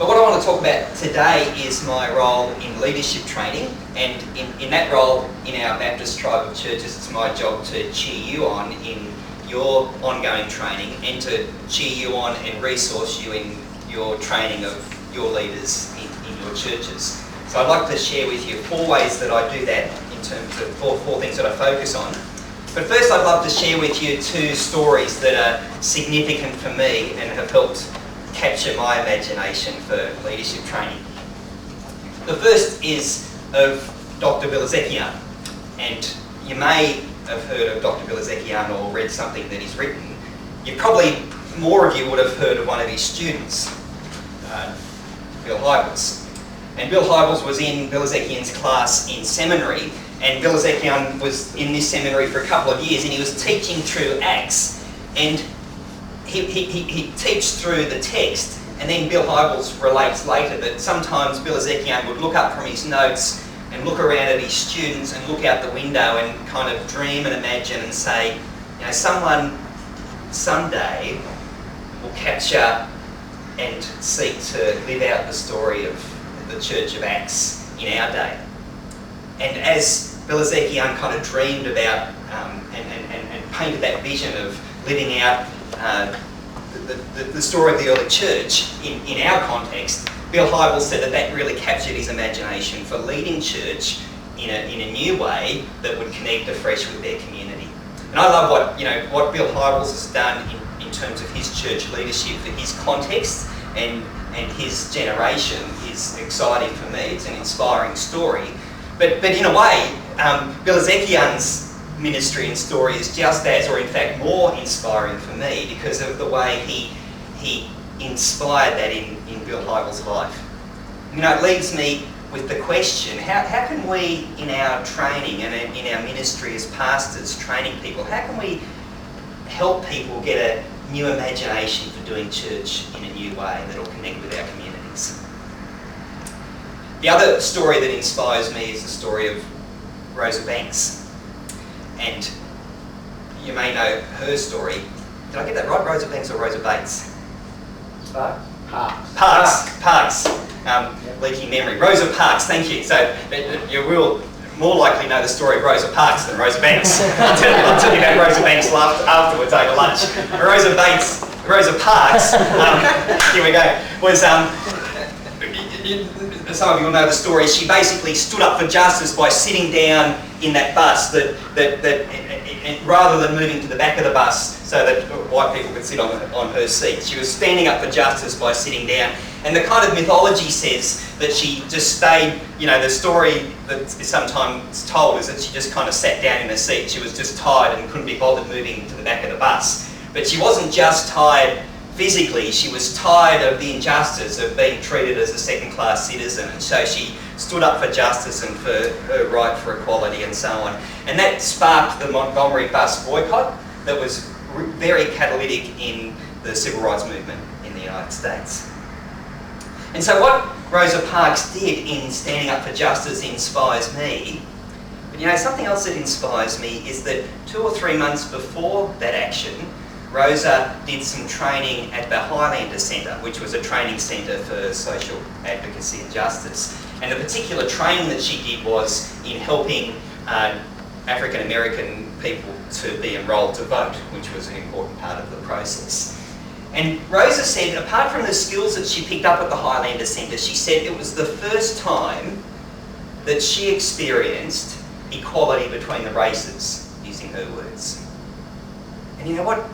But what I want to talk about today is my role in leadership training, and in that role in our Baptist tribe of churches, it's my job to cheer you on in your ongoing training and to cheer you on and resource you in your training of your leaders in your churches. So I'd like to share with you 4 ways that I do that in terms of four things that I focus on. But first I'd love to share with you 2 stories that are significant for me and have helped capture my imagination for leadership training. The first is of Dr. Bilezekian, and you may have heard of Dr. Bilezekian or read something that he's written. More of you would have heard of one of his students, Bill Hybels. And Bill Hybels was in Bilezekian's class in seminary, and Bilezekian was in this seminary for a couple of years, and he was teaching through Acts, and he teaches through the text, and then Bill Hybels relates later that sometimes Bilezekian would look up from his notes and look around at his students and look out the window and kind of dream and imagine and say, you know, someone someday will capture and seek to live out the story of the Church of Acts in our day. And as Bilezekian kind of dreamed about and painted that vision of living out the story of the early church in our context, Bill Hybels said that really captured his imagination for leading church in a new way that would connect afresh with their community. And I love what Bill Hybels has done in terms of his church leadership for his context and his generation is exciting for me. It's an inspiring story. But in a way, Bilezekian's ministry and story is just as, or in fact more inspiring for me because of the way he inspired that in Bill Hybels' life. You know, it leaves me with the question, how can we in our training and in our ministry as pastors, training people, how can we help people get a new imagination for doing church in a new way that will connect with our communities? The other story that inspires me is the story of Rosa Banks. And you may know her story. Did I get that right? Rosa Banks or Rosa Bates? Parks. Leaky memory. Rosa Parks, thank you. So you will more likely know the story of Rosa Parks than Rosa Banks. I'll tell you about Rosa Banks afterwards over lunch. Rosa Parks, here we go, was, some of you will know the story. She basically stood up for justice by sitting down in that bus that rather than moving to the back of the bus so that white people could sit on her seat. She was standing up for justice by sitting down. And the kind of mythology says that she just stayed, you know, the story that is sometimes told is that she just kind of sat down in her seat. She was just tired and couldn't be bothered moving to the back of the bus. But she wasn't just tired physically, she was tired of the injustice of being treated as a second-class citizen, and so she stood up for justice and for her right for equality and so on. And that sparked the Montgomery bus boycott that was very catalytic in the civil rights movement in the United States. And so what Rosa Parks did in standing up for justice inspires me. But you know, something else that inspires me is that 2 or 3 months before that action, Rosa did some training at the Highlander Centre, which was a training centre for social advocacy and justice. And the particular training that she did was in helping African American people to be enrolled to vote, which was an important part of the process. And Rosa said, apart from the skills that she picked up at the Highlander Centre, she said it was the first time that she experienced equality between the races, using her words. And you know what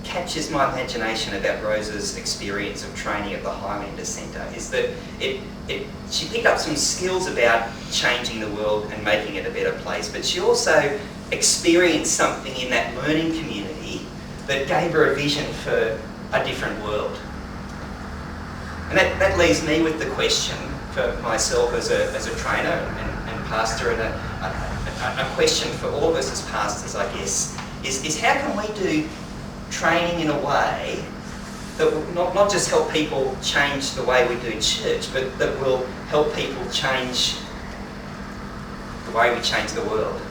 captures my imagination about Rosa's experience of training at the Highlander Centre is that she picked up some skills about changing the world and making it a better place, but she also experienced something in that learning community that gave her a vision for a different world. And that leaves me with the question for myself as a trainer and pastor, and a question for all of us as pastors, I guess, is how can we do training in a way that will not just help people change the way we do church, but that will help people change the way we change the world.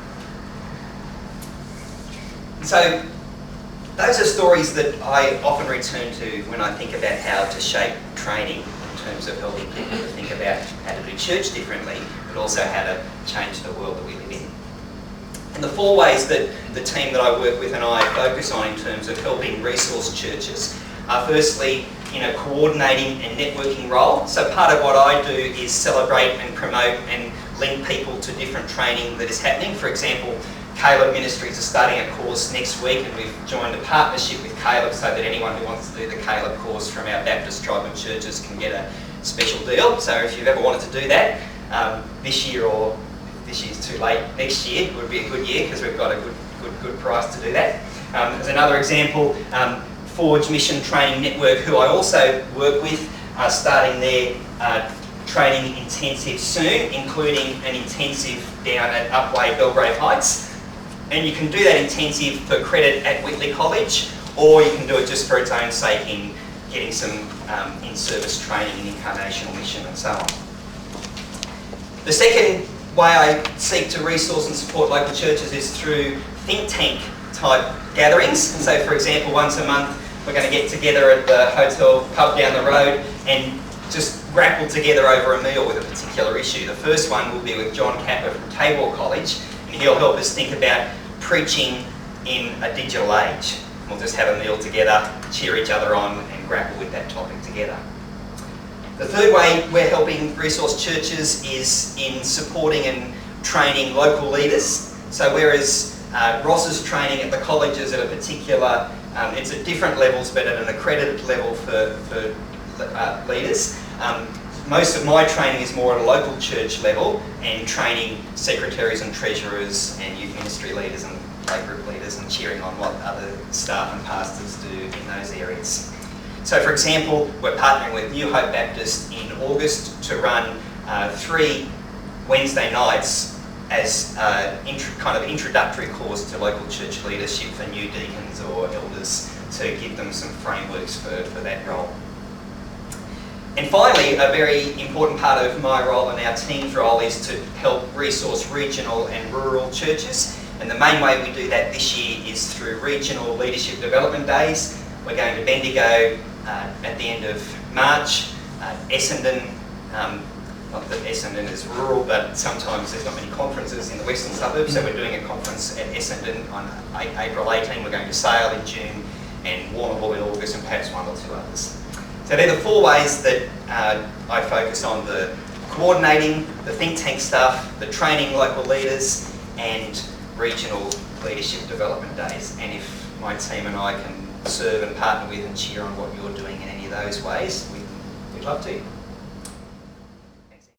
And so those are stories that I often return to when I think about how to shape training in terms of helping people to think about how to do church differently, but also how to change the world that we live in. And the 4 ways that the team that I work with and I focus on in terms of helping resource churches are firstly in a coordinating and networking role. So part of what I do is celebrate and promote and link people to different training that is happening. For example, Caleb Ministries are starting a course next week, and we've joined a partnership with Caleb so that anyone who wants to do the Caleb course from our Baptist tribe of churches can get a special deal. So if you've ever wanted to do that this year, or this year's too late, next year would be a good year because we've got a good price to do that. As another example, Forge Mission Training Network, who I also work with, are starting their training intensive soon, including an intensive down at Upwey Belgrave Heights. And you can do that intensive for credit at Whitley College, or you can do it just for its own sake in getting some in-service training in incarnational mission and so on. The second way I seek to resource and support local churches is through think tank type gatherings. And so, for example, once a month we're going to get together at the hotel pub down the road and just grapple together over a meal with a particular issue. The first one will be with John Capper from Tabor College, and he'll help us think about preaching in a digital age. We'll just have a meal together, cheer each other on, and grapple with that topic together. The third way we're helping resource churches is in supporting and training local leaders. So whereas Ross's training at the colleges at a particular, it's at different levels, but at an accredited level for leaders. Most of my training is more at a local church level and training secretaries and treasurers and youth ministry leaders and play group leaders and cheering on what other staff and pastors do in those areas. So for example, we're partnering with New Hope Baptist in August to run 3 Wednesday nights as kind of introductory course to local church leadership for new deacons or elders to give them some frameworks for that role. And finally, a very important part of my role and our team's role is to help resource regional and rural churches. And the main way we do that this year is through regional leadership development days. We're going to Bendigo at the end of March, Essendon, not that Essendon is rural, but sometimes there's not many conferences in the western suburbs, so we're doing a conference at Essendon on April 18. We're going to Sale in June and Warrnambool in August, and perhaps 1 or 2 others. So they're the 4 ways that I focus on: the coordinating, the think tank stuff, the training local leaders, and regional leadership development days. And if my team and I can serve and partner with and cheer on what you're doing in any of those ways, we'd love to.